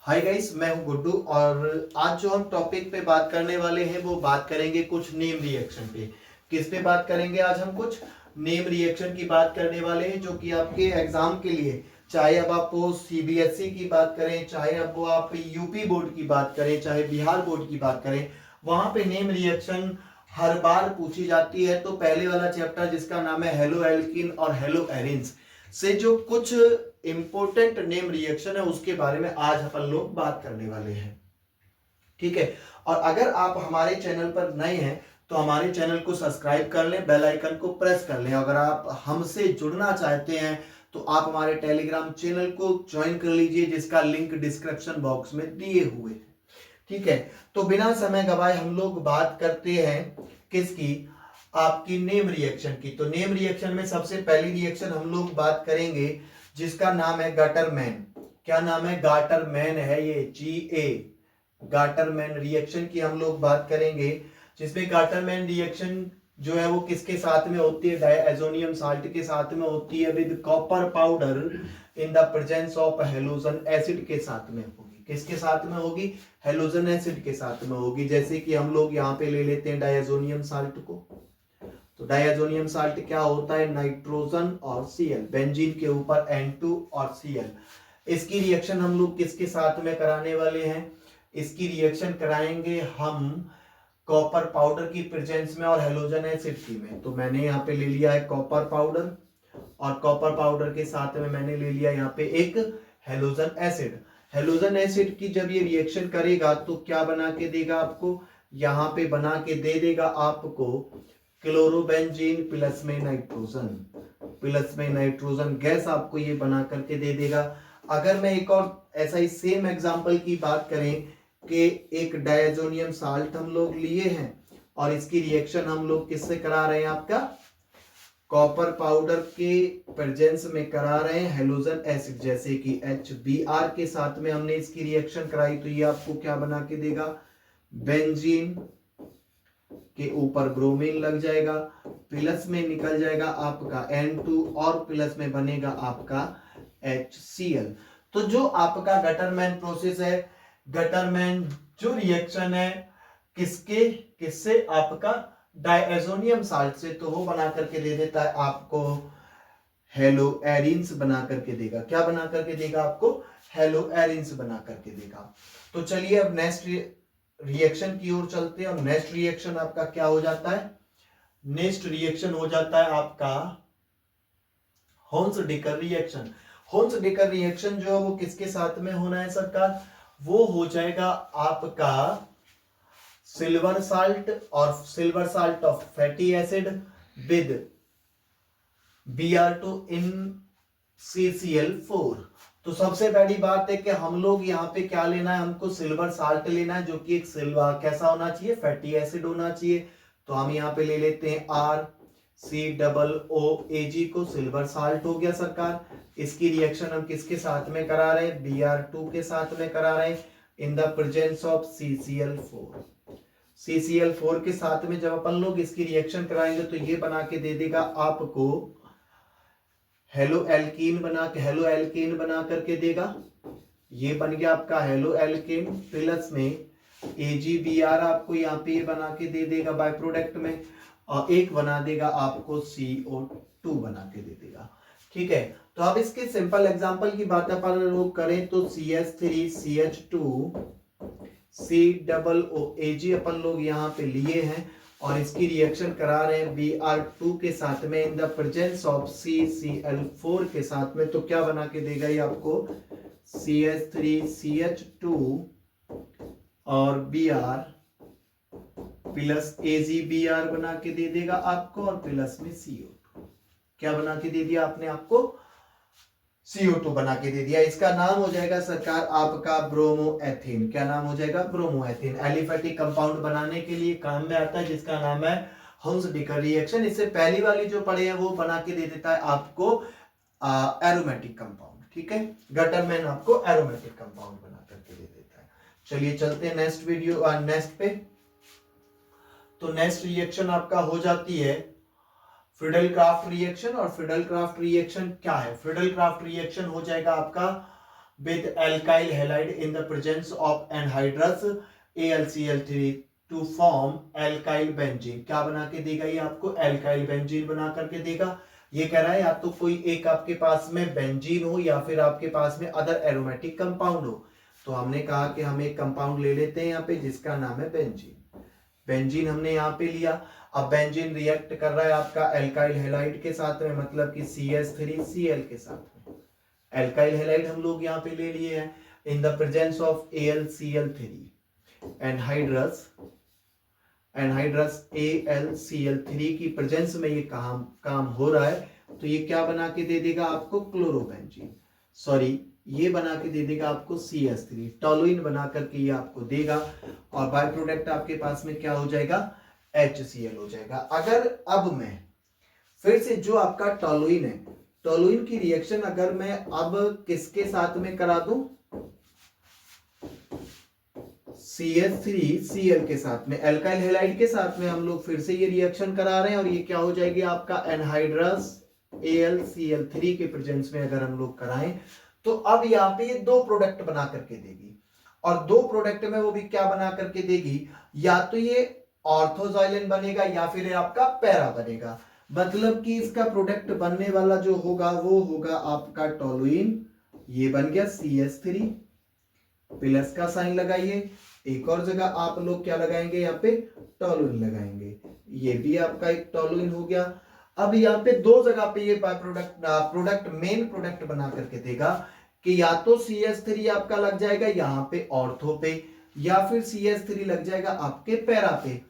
Hi guys, मैं हूं गुड्डू और आज जो हम टॉपिक पे बात करने वाले हैं वो बात करेंगे कुछ नेम रिएक्शन पे। किस पे बात करेंगे? आज हम कुछ नेम रिएक्शन की बात करने वाले हैं जो कि आपके एग्जाम के लिए, चाहे अब आप सीबीएसई की बात करें, चाहे अब वो आप यूपी बोर्ड की बात करें, चाहे बिहार बोर्ड की बात करें, वहां पे नेम रिएक्शन हर बार पूछी जाती है। तो पहले वाला चैप्टर जिसका नाम है हेलो एल्किन और हेलो एरिन्स से जो कुछ इंपॉर्टेंट नेम रिएक्शन है उसके बारे में आज अपन लोग बात करने वाले हैं। ठीक है। और अगर आप हमारे चैनल पर नए हैं तो हमारे चैनल को सब्सक्राइब कर लें, बेल आइकन को प्रेस कर लें। अगर आप हमसे जुड़ना चाहते हैं तो आप हमारे टेलीग्राम चैनल को ज्वाइन कर लीजिए जिसका लिंक डिस्क्रिप्शन बॉक्स में दिए हुए हैं। ठीक है। तो बिना समय गवाए हम लोग बात करते हैं किसकी? आपकी नेम रिएक्शन की। तो नेम रिएक्शन में सबसे पहली रिएक्शन हम लोग बात करेंगे जिसका नाम है गाटरमैन। क्या नाम है? गाटरमैन है ये, GA, गाटरमैन रिएक्शन की हम लोग बात करेंगे। जिसमें गाटरमैन रिएक्शन जो है वो किसके साथ में होती है? डायएजोनियम साल्ट के साथ में होती है with copper powder in the presence of halogen acid के साथ में होगी। किसके साथ में होगी? हेलोजन एसिड के साथ में होगी। जैसे कि हम लोग यहाँ पे ले लेते हैं डायएजोनियम साल्ट को। तो डायएजोनियम साल्ट क्या होता है? नाइट्रोजन और Cl, बेंजीन के ऊपर N2 और Cl। इसकी रिएक्शन हम लोग किसके साथ में कराने वाले हैं? इसकी रिएक्शन कराएंगे हम कॉपर पाउडर की प्रेजेंस में और हेलोजन एसिड की में। तो मैंने यहाँ पे ले लिया है कॉपर पाउडर और कॉपर पाउडर के साथ में मैंने ले लिया यहाँ पे एक हेलोजन एसिड। हेलोजन एसिड की जब ये रिएक्शन करेगा तो क्या बना के देगा आपको? यहाँ पे बना के दे देगा आपको क्लोरोबेंजीन प्लस में नाइट्रोजन गैस आपको ये बना करके दे देगा। अगर मैं एक और ऐसा ही सेम एग्जांपल की बात करें कि एक डायजोनियम साल्ट हम लोग लिए हैं और इसकी रिएक्शन हम लोग किससे करा रहे हैं? आपका कॉपर पाउडर के प्रेजेंस में करा रहे हैं हेलोजन एसिड, जैसे कि HBr के साथ में हमने इसकी रिएक्शन कराई। तो ये आपको क्या बना के देगा? बेंजीन के ऊपर ब्रोमीन लग जाएगा, प्लस में निकल जाएगा आपका N2 और प्लस में बनेगा आपका HCl। तो जो आपका गटरमैन प्रोसेस है, गटरमैन जो रिएक्शन है किससे? आपका डायएजोनियम साल्ट से। तो वो बना करके दे देता है आपको हेलो एरिन्स बना करके देगा। क्या बना करके देगा आपको? हेलो एरिन्स बना करके देगा। तो चलिए अब नेक्स्ट रिएक्शन की ओर चलते हैं। और नेक्स्ट रिएक्शन आपका क्या हो जाता है? नेक्स्ट रिएक्शन हो जाता है आपका होन्स-डिकर रिएक्शन। होन्स-डिकर रिएक्शन जो है वो किसके साथ में होना है सरकार? वो हो जाएगा आपका सिल्वर साल्ट और silver salt of fatty acid with Br2 in CCl4। तो सबसे बड़ी बात है कि हम लोग यहाँ पे क्या लेना है? हमको सिल्वर साल्ट लेना है जो कि एक सिल्वर कैसा होना चाहिए? फैटी एसिड होना चाहिए। तो हम यहाँ पे ले लेते हैं RCOOAg को, सिल्वर साल्ट हो गया सरकार। इसकी रिएक्शन हम किसके साथ में करा रहे हैं? Br2 के साथ में करा रहे हैं इन the presence of CCl4। CCl4 के साथ में जब अपन लोग इसकी रिएक्शन कराएंगे तो ये बना के दे देगा आपको हेलो एल्कीन बना करके देगा। ये बन गया आपका हेलो एल्कीन, प्लस में AgBr आपको यहाँ पे बना के दे देगा बाय प्रोडक्ट में, और एक बना देगा आपको CO2 बना के दे देगा। ठीक है। तो अब इसके सिंपल एग्जांपल की बात अपन लोग करें तो CH3CH2 COOAg अपन लोग यहाँ पे लिए हैं और इसकी रिएक्शन करा रहे हैं Br2 के साथ में इन द प्रेजेंस ऑफ CCl4 के साथ में। तो क्या बना के देगा ये आपको? CH3CH2 और Br प्लस AgBr बना के दे देगा आपको और प्लस में CO2। क्या बना के दे दिया आपने? आपको CO2 बना के दे दिया। इसका नाम हो जाएगा सरकार आपका ब्रोमोएथेन। क्या नाम हो जाएगा? ब्रोमोएथेन। एलिफेटिक कंपाउंड बनाने के लिए काम में आता है जिसका नाम है होन्स-डिकर रिएक्शन। इससे पहली वाली जो पढ़े हैं वो बना के दे देता है आपको एरोमेटिक कंपाउंड। ठीक है। गटरमैन आपको एरोमेटिक कंपाउंड बना करके दे देता है। चलिए चलते हैं नेक्स्ट पे। तो नेक्स्ट रिएक्शन आपका हो जाती है फ्रीडल-क्राफ्ट रिएक्शन। और फ्रीडल-क्राफ्ट रिएक्शन क्या है? फ्रीडल-क्राफ्ट रिएक्शन हो जाएगा आपका with alkyl halide in the presence of anhydrous AlCl3 to form alkyl benzene। क्या बना के देगा ये आपको? alkyl benzene बना करके देगा। ये कह रहा है या तो कोई एक आपके पास में बेंजीन हो या फिर आपके पास में अदर एरोमेटिक कंपाउंड हो। तो हमने कहा कि हम एक कंपाउंड ले लेते हैं यहाँ पे जिसका नाम है बेंजीन। बेंजीन हमने यहाँ पे लिया। अब बेंजीन रिएक्ट कर रहा है आपका एल्काइल हैलाइड के साथ में, मतलब कि CH3Cl के साथ में। एल्काइल हैलाइड हम लोग यहाँ पे ले लिए हैं इन the presence of AlCl3। Anhydrous AlCl3 की प्रेजेंस में ये काम हो रहा है। तो ये क्या बना के दे देगा आपको? क्लोरोबेंजीन, सॉरी ये बना के दे देगा आपको CH3, टॉलुइन बना करके ये आपको देगा। और बाय प्रोडक्ट आपके पास में क्या हो जाएगा? HCl हो जाएगा। अगर अब मैं फिर से जो आपका टॉलुइन है, टॉलुइन की रिएक्शन अगर मैं अब किसके साथ में करा दूं? CH3Cl के साथ में, एल्काइल हैलाइड के साथ में हम लोग फिर से ये रिएक्शन करा रहे हैं। और ये क्या हो जाएगी आपका? एनहाइड्रस AlCl3 के प्रेजेंस में अगर हम लोग कराएं तो अब यहाँ पे ये दो प्रोडक्ट बना करके देगी। और दो प्रोडक्ट में वो भी क्या बना करके देगी? या तो ये ऑर्थोजाइलिन बनेगा या फिर ये आपका पैरा बनेगा। मतलब कि इसका प्रोडक्ट बनने वाला जो होगा वो होगा आपका टॉलुइन। ये बन गया CH3, प्लस का साइन लगाइए। एक और जगह आप लोग क्या लगाएंगे? यहाँ पे टॉलुइन लगाएंगे। ये भी आपका एक टॉलुइन हो गया। अब यहाँ पे दो जगह पे ये बाय प्रोडक्ट मेन प्रोडक्ट बना करके देगा कि या तो CH3 आपका लग जाएगा यहाँ पे ऑर्थो पे, या फिर CH3 लग जाएगा आपके पैरा पे।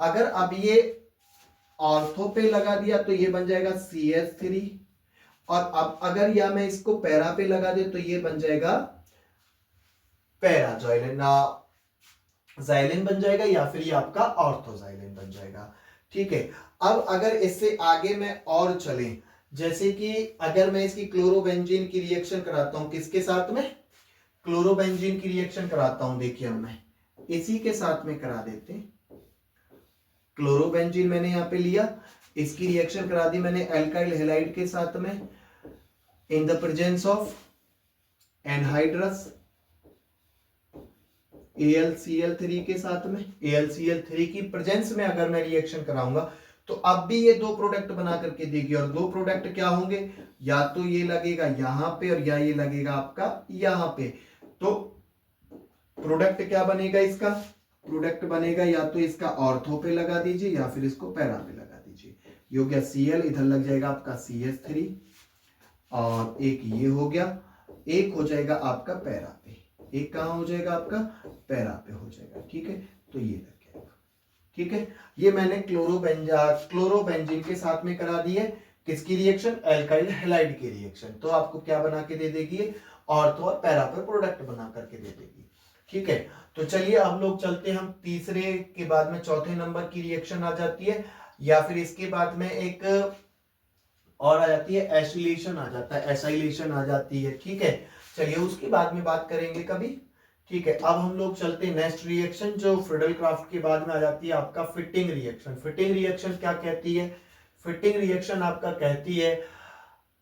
अगर अब ये ऑर्थो पे लगा दिया तो ये बन जाएगा CH3, और अब अगर या मैं इसको पैरा पे लगा दे तो ये बन जाएगा पैराजाइलिन, जाइलिन बन जाएगा, या फिर ये आपका ऑर्थोजाइलिन बन जाएगा। ठीक है। अब अगर इससे आगे मैं और चलें, जैसे कि अगर मैं इसकी क्लोरोबेंजीन की रिएक्शन कराता हूं, किसके साथ में? क्लोरोबेंजीन की रिएक्शन कराता हूं। देखिए हम मैं इसी के साथ में करा देते हैं। क्लोरोबेंजीन मैंने यहां पे लिया, इसकी रिएक्शन करा दी मैंने एल्काइल हैलाइड के साथ में इन the presence of anhydrous AlCl3 के साथ में। AlCl3 की प्रेजेंस में अगर मैं रिएक्शन कराऊंगा तो अब भी ये दो प्रोडक्ट बना करके देगी। और दो प्रोडक्ट क्या होंगे? या तो ये लगेगा यहां पे और या ये लगेगा आपका यहां पे। तो प्रोडक्ट क्या बनेगा इसका? प्रोडक्ट बनेगा या तो इसका ऑर्थो पे लगा दीजिए या फिर इसको पैरा पे लगा दीजिए। ये हो गया Cl, इधर लग जाएगा आपका CH3, और एक ये हो गया, एक हो जाएगा आपका पैरा पे। एक कहां हो जाएगा? आपका पैरा पे हो जाएगा। ठीक है, तो ये लग जाएगा। ठीक है, ये मैंने क्लोरोबेंजीन के साथ में करा दी है। किसकी रिएक्शन? एल्काइल हैलाइड की रिएक्शन। तो आपको क्या बना के दे देगी? ऑर्थो और पैरा पर प्रोडक्ट बना करके दे देगी। ठीक है, तो चलिए हम लोग चलते हैं। हम तीसरे के बाद में चौथे नंबर की रिएक्शन आ जाती है, या फिर इसके बाद में एक और आ जाती है, एसिलेशन आ जाता है, एसाइलेशन आ जाती है। ठीक है, चलिए उसके बाद में बात करेंगे कभी। ठीक है, अब हम लोग चलते हैं नेक्स्ट रिएक्शन, जो फ्रीडल क्राफ्ट के बाद में आ जाती है आपका फिटिंग रिएक्शन। फिटिंग रिएक्शन क्या कहती है? फिटिंग रिएक्शन आपका कहती है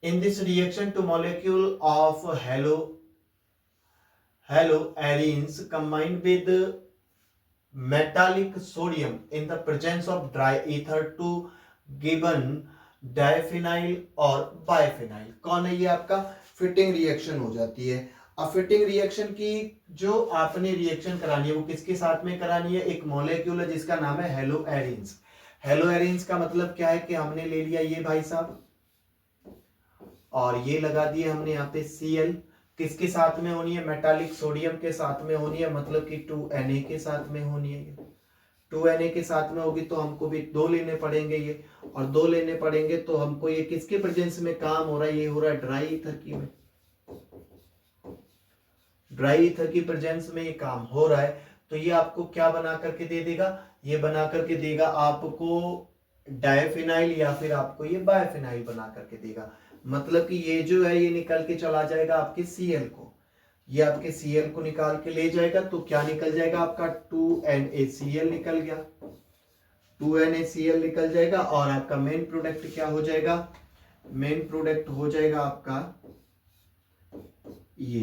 in this reaction two molecule of haloarenes combined with metallic sodium in the presence of dry ether to given diphenyl और बायफिनाइल। कौन है ये? आपका फिटिंग रिएक्शन हो जाती है। अब फिटिंग रिएक्शन की जो आपने रिएक्शन करानी है वो किसके साथ में करानी है? एक मॉलिक्यूल है जिसका नाम है हेलोएरिन्स। हेलोएरिन्स का मतलब क्या है कि हमने ले लिया ये भाई साहब, और ये लगा दिए हमने यहाँ पे Cl। किसके साथ में होनी है? मेटालिक सोडियम के साथ में होनी है, मतलब कि 2Na के साथ में होनी है। 2Na के साथ में होगी तो हमको भी दो लेने पड़ेंगे ये, और दो लेने पड़ेंगे तो हमको ये किसके प्रेजेंस में काम हो रहा है? ये हो रहा है ड्राई ईथर की में। ड्राई ईथर की प्रेजेंस में ये काम हो रहा है। तो ये आपको क्या बना करके दे देगा? ये बना करके देगा आपको डायफिनाइल या फिर आपको ये बायफिनाइल बना करके देगा। मतलब कि ये जो है ये निकल के चला जाएगा आपके Cl को, ये आपके Cl को निकाल के ले जाएगा। तो क्या निकल जाएगा? आपका 2NaCl निकल गया, 2NaCl निकल जाएगा। और आपका मेन प्रोडक्ट क्या हो जाएगा? मेन प्रोडक्ट हो जाएगा आपका ये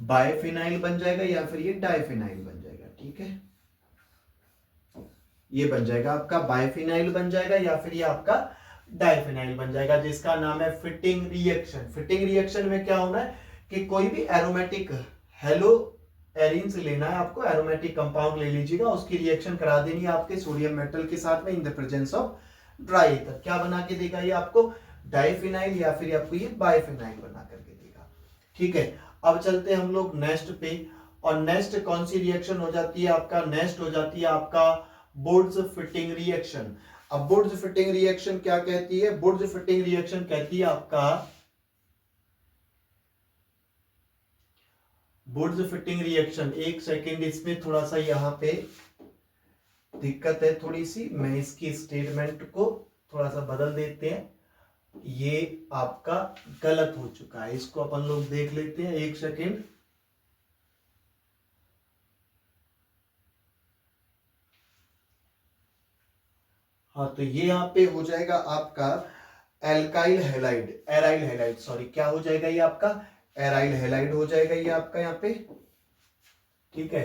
बायफिनाइल बन जाएगा या फिर ये डाइफिनाइल बन जाएगा। ठीक है, ये बन जाएगा आपका बायफिनाइल बन जाएगा या फिर ये आपका डाइफिनाइल बन जाएगा, जिसका नाम है फिटिंग रिएक्शन। फिटिंग रिएक्शन में क्या होना है कि कोई भी एरोमेटिक हेलो एरिन्स लेना है आपको, एरोमेटिक कंपाउंड ले लीजिएगा, उसकी रिएक्शन करा देनी है आपके सोडियम मेटल के साथ में इन the presence of dry ether. क्या बना के देगा ये आपको, डाइफिनाइल या फिर आपको ये बायफिनाइल बना करके देगा। ठीक है, अब चलते हैं हम लोग नेक्स्ट पे, और नेक्स्ट कौन सी रिएक्शन हो जाती है आपका, नेक्स्ट हो जाती है आपका बुर्ज फिटिंग रिएक्शन। अब बुर्ज फिटिंग रिएक्शन क्या कहती है, बुर्ज फिटिंग रिएक्शन कहती है आपका, बुर्ज फिटिंग रिएक्शन, एक सेकेंड इसमें थोड़ा सा यहां पे दिक्कत है थोड़ी सी, मैं इसकी स्टेटमेंट को थोड़ा सा बदल देते हैं, ये आपका गलत हो चुका है, इसको अपन लोग देख लेते हैं, एक सेकेंड। हाँ, तो ये यहाँ पे हो जाएगा आपका alkyl halide, aryl halide, sorry, क्या हो जाएगा ये आपका एराइल हैलाइड हो जाएगा ये आपका यहाँ पे। ठीक है,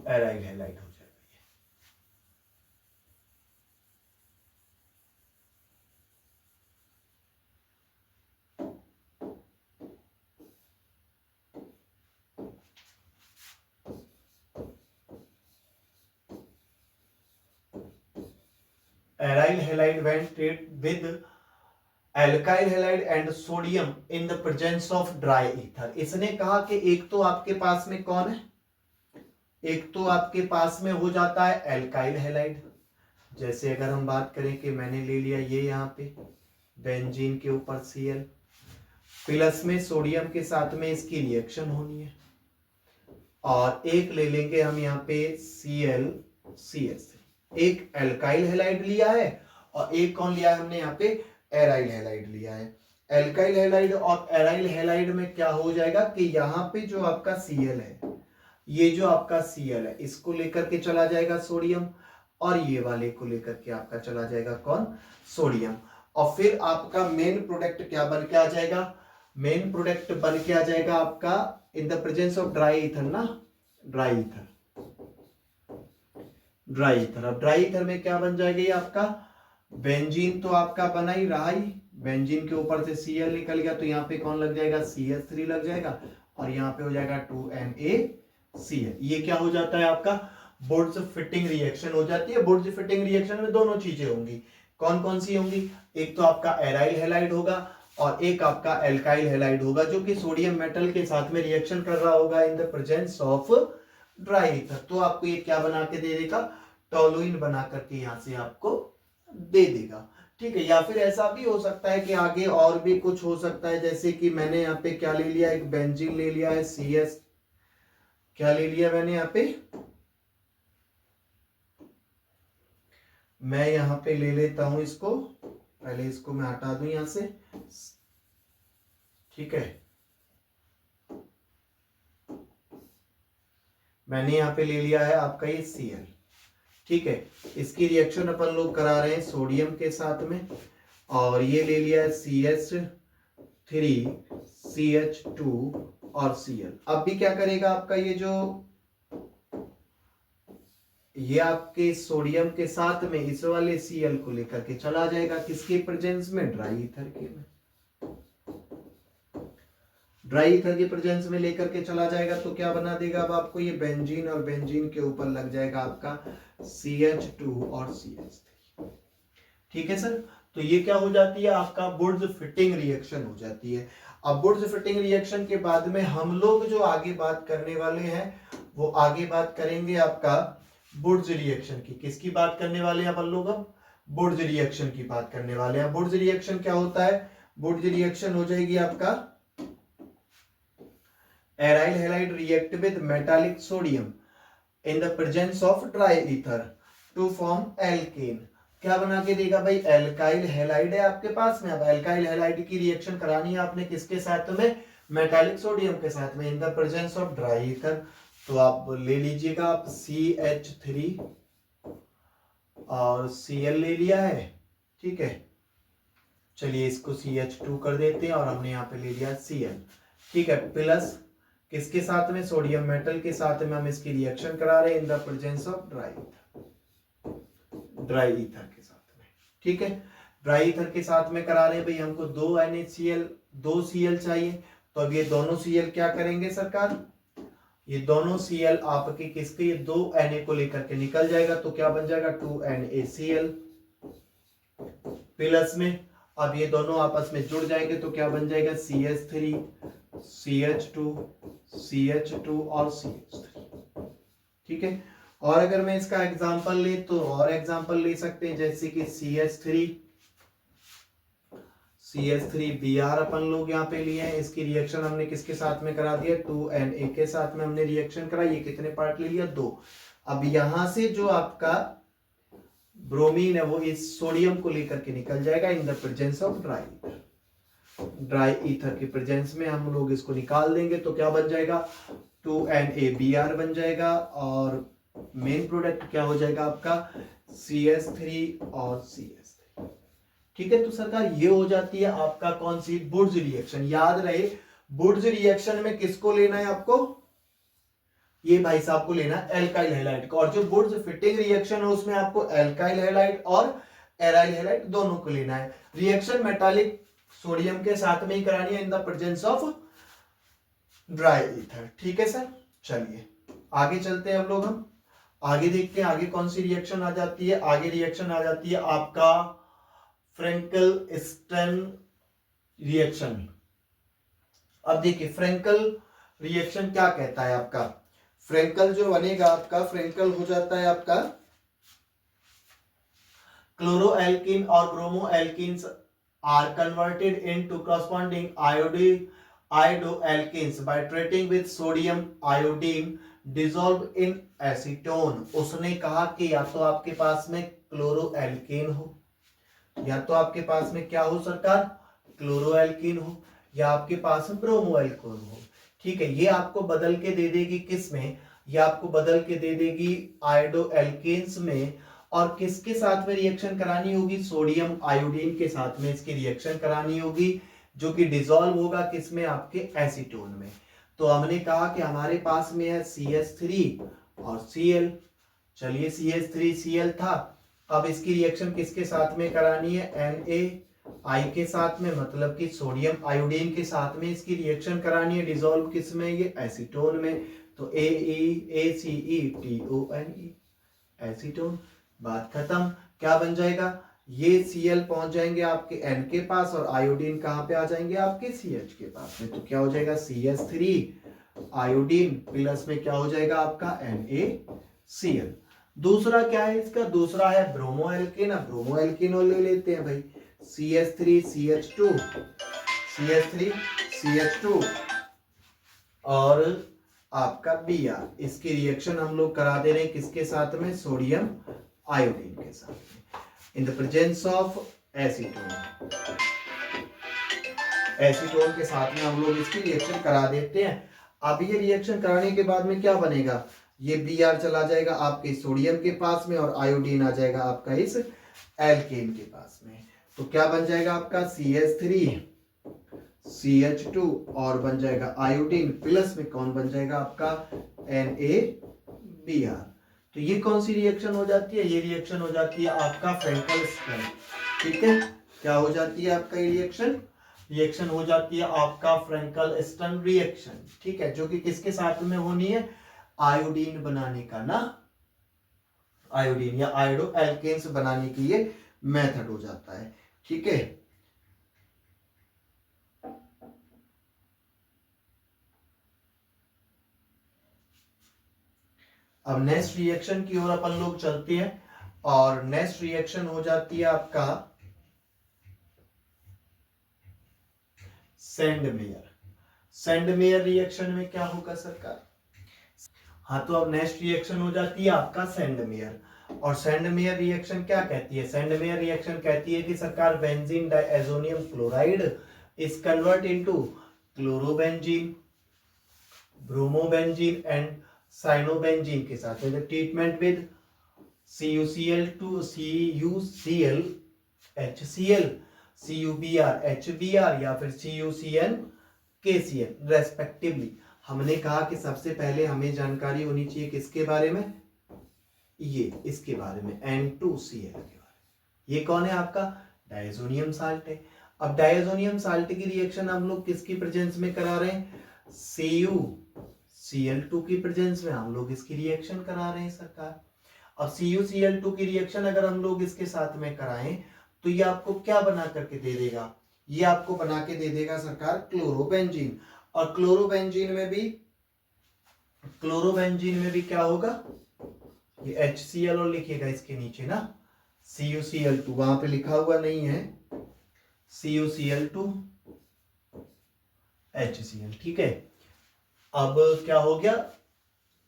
एराइल हैलाइड हो जाएगा ये। Aryl halide when treated with alkyl halide and sodium in the presence of dry ether। इसने कहा कि एक तो आपके पास में कौन है, एक तो आपके पास में हो जाता है एल्काइल हैलाइड, जैसे अगर हम बात करें कि मैंने ले लिया ये यहाँ पे बेंजीन के ऊपर Cl, प्लस में सोडियम के साथ में इसकी रिएक्शन होनी है, और एक ले लेंगे हम यहाँ पे ClCS, एक एल्काइल हैलाइड लिया है और एक कौन लिया है हमने यहाँ पे एराइल हैलाइड लिया है। एल्काइल हैलाइड और एराइल हैलाइड में क्या हो जाएगा कि यहाँ पे जो आपका Cl है, ये जो आपका Cl है, इसको लेकर के चला जाएगा सोडियम, और ये वाले को लेकर के आपका चला जाएगा कौन, सोडियम, और फिर आपका मेन प्रोडक्ट क्या बन के आ जाएगा, मेन प्रोडक्ट बन के आ जाएगा आपका इन the presence of dry ether ना, ड्राई ईथर, ड्राई ईथर। अब ड्राई ईथर में क्या बन जाएगा ये आपका, बेंजीन तो आपका बना ही रहा ही, बेंजीन के ऊपर से Cl निकल गया, तो यहाँ पे कौन लग जाएगा, CH3 लग जाएगा, और यहाँ पे हो जाएगा 2NaCl। ये क्या हो जाता है आपका, बुर्ज फिटिंग रिएक्शन हो जाती है। बुर्ज फिटिंग रिएक्शन में दोनों चीजें होंगी, कौन कौन सी होंगी, एक तो आपका एराइल हैलाइड होगा और एक आपका एल्काइल हैलाइड होगा, जो कि सोडियम मेटल के साथ में रिएक्शन कर रहा होगा इन the presence of dry ether. तो आपको ये क्या बना के दे देगा, टोलुइन बना करके यहां से आपको दे देगा। ठीक है, या फिर ऐसा भी हो सकता है कि आगे और भी कुछ हो सकता है, जैसे कि मैंने यहाँ पे क्या ले लिया, एक बेंजीन ले लिया है CS, क्या ले लिया मैंने यहाँ पे, मैं यहाँ पे ले लेता हूं इसको, पहले इसको मैं हटा दूं यहां से। ठीक है, मैंने यहाँ पे ले लिया है आपका ये Cl। ठीक है, इसकी रिएक्शन अपन लोग करा रहे हैं सोडियम के साथ में, और ये ले लिया है CH3 CH2 और Cl। अब भी क्या करेगा आपका ये जो, ये आपके सोडियम के साथ में इस वाले Cl को लेकर के चला जाएगा किसके प्रेजेंस में, ड्राई ईथर के में, ड्राई ईथर के प्रेजेंस में लेकर के चला जाएगा, तो क्या बना देगा अब आपको ये बेंजीन, और बेंजीन के ऊपर लग जाएगा आपका CH2 और CH3। ठीक है सर, तो ये क्या हो जाती है आपका बुर्ज फिटिंग रिएक्शन हो जाती है। अब बुर्ज फिटिंग रिएक्शन के बाद में हम लोग जो आगे बात करने वाले हैं, वो आगे बात करेंगे आपका बुर्ज रिएक्शन की। किसकी बात करने वाले हैं अपन लोग, अब बुर्ज रिएक्शन की बात करने वाले हैं। बुर्ज रिएक्शन क्या होता है, बुर्ज रिएक्शन हो जाएगी आपका aryl halide react with metallic sodium in the presence of dry ether to form alkane. क्या बना के देगा भाई, एल्काइल हैलाइड है आपके पास में, अब एल्काइल हैलाइड की रिएक्शन करानी है आपने किसके साथ में, मेटालिक सोडियम के साथ में इन the presence of dry ether. तो आप ले लीजिएगा आप CH3 और Cl ले लिया है। ठीक है, चलिए इसको CH2 कर देते हैं और हमने यहाँ पे ले लिया Cl, ठीक है। प्लस किसके साथ में, सोडियम मेटल के साथ में हम इसकी रिएक्शन करा रहे हैं इन the presence of dry ether के साथ में, ठीक है। ड्राई ईथर के साथ में करा रहे हैं भाई, हमको 2 NaCl 2 Cl चाहिए। तो अब ये दोनों Cl क्या करेंगे सरकार, ये दोनों Cl आपके किसके, ये 2 Na को लेकर के निकल जाएगा, तो क्या बन जाएगा 2 NaCl प्लस में अब ये दोनों आपस में जुड़ जाएंगे तो क्या बन जाएगा CH3 CH2 CH2 और CH3, ठीक है। और अगर मैं इसका एग्जांपल ले तो और एग्जांपल ले सकते हैं, जैसे कि CH3 Br अपन लोग यहाँ पे लिए हैं, इसकी रिएक्शन हमने किसके साथ में करा दिया, 2Na के साथ में हमने रिएक्शन करा, ये कितने पार्ट ले लिया, 2। अब यहां से जो आपका ब्रोमीन है वो इस सोडियम को लेकर के निकल जाएगा इन the presence of dry ether के प्रेजेंस में हम लोग इसको निकाल देंगे, तो क्या बन जाएगा 2NaBr बन जाएगा, और मेन प्रोडक्ट क्या हो जाएगा आपका CH3 और CH3, ठीक है। तो सरकार ये हो जाती है आपका कौन सी, बुर्ज रिएक्शन। याद रहे बुर्ज रिएक्शन में किसको लेना है आपको, ये भाई साहब को लेना एल्काइल हैलाइड को, और जो बुर्ज फिटिंग रिएक्शन है उसमें आपको एल्काइल हैलाइड और एराइल हैलाइड दोनों को लेना है। रिएक्शन मेटालिक सोडियम के साथ में ही करानी है इन the presence of dry ether, ठीक है सर। चलिए आगे चलते हैं हम लोग, हम आगे देखते हैं आगे कौन सी रिएक्शन आ जाती है। आगे रिएक्शन आ जाती है आपका फ्रेंकल स्टेन रिएक्शन। अब देखिए फ्रेंकल रिएक्शन क्या कहता है आपका, फ्रेंकल जो बनेगा आपका, फ्रेंकल हो जाता है आपका क्लोरोएल्कीन और bromoalkenes are converted into corresponding iodoalkenes by treating with sodium iodine dissolved in acetone। उसने कहा कि या तो आपके पास में क्लोरोएल्कीन हो, या तो आपके पास में क्या हो सरकार, क्लोरोएल्कीन हो, या आपके पास में ब्रोमोएल्कीन हो, ठीक है। ये आपको बदल के दे देगी किस में, ये आपको बदल के दे देगी आयोडोएल्केन्स में, और किसके साथ में रिएक्शन करानी होगी, सोडियम आयोडीन के साथ में इसकी रिएक्शन करानी होगी, जो कि डिसॉल्व होगा किसमें, आपके एसीटोन में। तो हमने कहा कि हमारे पास में है CH3 और Cl, चलिए CH3Cl था, अब इसकी रिएक्शन किसके साथ में करानी है, NaI के साथ में, मतलब कि सोडियम आयोडीन के साथ में इसकी रिएक्शन करानी है, डिसॉल्व किसमें, ये एसीटोन में। तो AeACeTONE एसीटोन, बात खत्म। क्या बन जाएगा, ये Cl पहुंच जाएंगे आपके N के पास, और आयोडीन कहां पे आ जाएंगे आपके CH के पास में, तो क्या हो जाएगा CH3 आयोडीन प्लस में क्या हो जाएगा आपका NaCl। दूसरा क्या है इसका, दूसरा है ब्रोमोएल्कीन। अब ब्रोमोएल्कीन ले लेते हैं भाई, CH3CH2 और आपका Br, इसकी रिएक्शन हम लोग करा दे रहे हैं किसके साथ में, सोडियम आयोडीन के साथ में इन the presence of acetone. Acetone के साथ में हम लोग इसकी रिएक्शन करा देते हैं। अब ये रिएक्शन कराने के बाद में क्या बनेगा, ये Br चला जाएगा आपके सोडियम के पास में, और आयोडीन आ जाएगा आपका इस एल्केन के पास में। तो क्या बन जाएगा आपका CH3CH2 और बन जाएगा आयोडीन, प्लस में कौन बन जाएगा आपका NaBr। तो ये कौन सी रिएक्शन हो जाती है, ये रिएक्शन हो जाती है आपका फ्रेंकल स्टेन, ठीक है। क्या हो जाती है आपका ये रिएक्शन हो जाती है आपका फ्रेंकल स्टेन रिएक्शन, ठीक है, जो कि किसके साथ में होनी है, आयोडीन बनाने का ना, आयोडीन या आयोडो एल्केन्स बनाने की ये मेथड हो जाता है, ठीक है। अब नेक्स्ट रिएक्शन की ओर अपन लोग चलते हैं, और नेक्स्ट रिएक्शन हो जाती है आपका सेंडमेयर रिएक्शन में क्या होगा सरकार, हाँ तो अब नेक्स्ट रिएक्शन हो जाती है आपका सेंडमेयर। और सेंडमेयर रिएक्शन क्या कहती है, सेंडमेयर रिएक्शन कहती है कि सरकार benzene diazonium chloride is convert into chlorobenzene, bromobenzene and cyanobenzene के साथ में treatment with CuCl to CuCl HCl CuBr HBr या फिर CuCN KCN रेस्पेक्टिवली। हमने कहा कि सबसे पहले हमें जानकारी होनी चाहिए किसके बारे में, ये इसके बारे में N2Cl के बारे में। ये कौन है आपका डायजोनियम साल्ट है। अब डायजोनियम साल्ट की रिएक्शन हम लोग किसकी प्रेजेंस में करा रहे हैं, CuCl2 की प्रेजेंस में हम लोग इसकी रिएक्शन करा रहे हैं सरकार। अब CuCl2 की रिएक्शन अगर हम लोग इसके साथ में कराएं तो ये आपको क्या बना करके दे देगा, ये आपको बना के दे देगा सरकार क्लोरोबेंजीन। और क्लोरोबेंजीन में भी क्या होगा, ये HCl और लिखिएगा इसके नीचे ना, CuCl2 वहां पे लिखा हुआ नहीं है, CuCl2 HCl, ठीक है। अब क्या हो गया,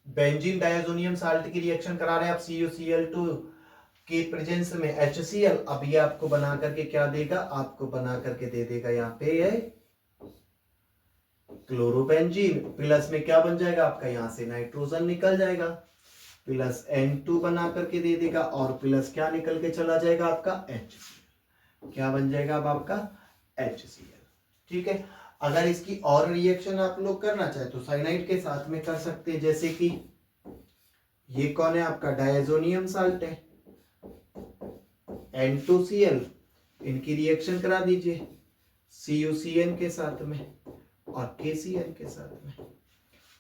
बेंजीन डायजोनियम साल्ट की रिएक्शन करा रहे हैं आप CuCl2 के प्रेजेंस में HCl। अब ये आपको बना करके क्या देगा, आपको बना करके दे देगा यहाँ पे क्लोरोबेंजीन, प्लस में क्या बन जाएगा आपका, यहाँ से नाइट्रोजन निकल जाएगा, प्लस N2 बना करके दे देगा, और प्लस क्या निकल के चला जाएगा आपका HCl, क्या बन जाएगा अब आपका HCl, ठीक है। अगर इसकी और रिएक्शन आप लोग करना चाहे तो साइनाइड के साथ में कर सकते हैं, जैसे कि ये कौन है आपका डायजोनियम साल्ट है, N2Cl, इनकी रिएक्शन करा दीजिए CuCN के साथ में और KCN के साथ में,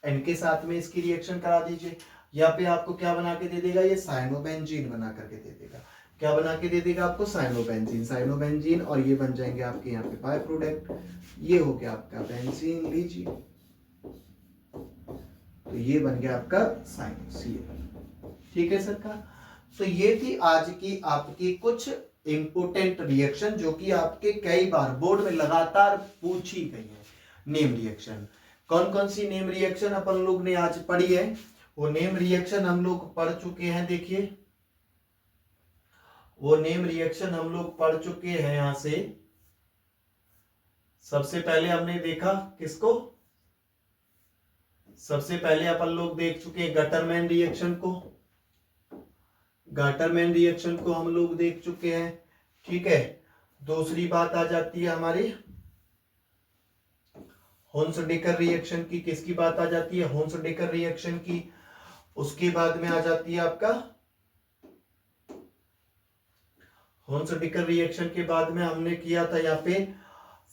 इनके साथ में इसकी रिएक्शन करा दीजिए। यहाँ पे आपको क्या बना के दे देगा, ये साइनोबेंजीन बना करके दे देगा, क्या बना के दे देगा आपको, साइनोबेंजीन, और ये बन जाएंगे आपके यहाँ पे बाय प्रोडक्ट, ये हो गया आपका बेंजीन, लीजिए तो ये बन गया आपका साइनोसीएल, ठीक है सरकार। तो ये थी आज की आपकी कुछ इंपोर्टेंट रिएक्शन जो कि आपके कई बार बोर्ड में लगातार पूछी गई है। नेम रिएक्शन, कौन कौन सी नेम रिएक्शन अपन लोग ने आज पढ़ी है, वो नेम रिएक्शन हम लोग पढ़ चुके हैं। देखिए वो नेम रिएक्शन हम लोग पढ़ चुके हैं। यहां से सबसे पहले हमने देखा किसको, सबसे पहले अपन लोग देख चुके हैं गटरमैन रिएक्शन को, गटरमैन रिएक्शन को हम लोग देख चुके हैं, ठीक है। दूसरी बात आ जाती है हमारी होन्स-डिकर रिएक्शन की, किसकी बात आ जाती है, होन्स-डिकर रिएक्शन की। उसके बाद में आ जाती है आपका होन्स-डिकर रिएक्शन के बाद में हमने किया था यहाँ पे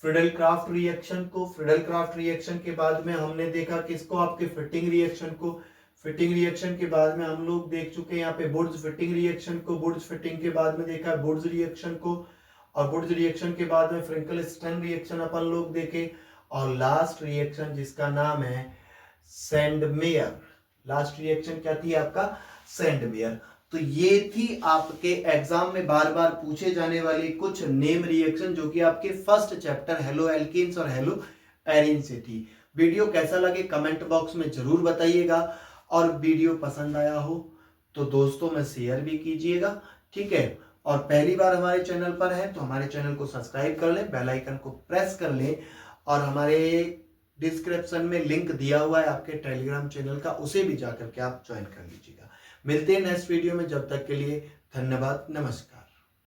फ्रीडल-क्राफ्ट रिएक्शन को। फ्रीडल-क्राफ्ट रिएक्शन के बाद में हमने देखा किसको, आपके फिटिंग रिएक्शन को। फिटिंग रिएक्शन के बाद में हम लोग देख चुके हैं यहाँ पे बुर्ज फिटिंग रिएक्शन को। बुर्ज फिटिंग के बाद में देखा बुर्ज रिएक्शन को, और बुर्ज रिएक्शन के बाद में फ्रिंकल-स्टन रिएक्शन अपन लोग देखे, और लास्ट रिएक्शन जिसका नाम है सैंडमेयर। लास्ट रिएक्शन क्या थी आपका, सैंडमेयर। तो ये थी आपके एग्जाम में बार बार पूछे जाने वाली कुछ नेम रिएक्शन जो कि आपके फर्स्ट चैप्टर हेलो एल्कीन्स और हेलो एरीन से थी। वीडियो कैसा लगे कमेंट बॉक्स में जरूर बताइएगा, और वीडियो पसंद आया हो तो दोस्तों में शेयर भी कीजिएगा, ठीक है। और पहली बार हमारे चैनल पर है तो हमारे चैनल को सब्सक्राइब कर लें, बेल आइकन को प्रेस कर लें, और हमारे डिस्क्रिप्शन में लिंक दिया हुआ है आपके टेलीग्राम चैनल का, उसे भी जाकर के आप ज्वाइन कर लीजिएगा। मिलते हैं नेक्स्ट वीडियो में, जब तक के लिए धन्यवाद, नमस्कार।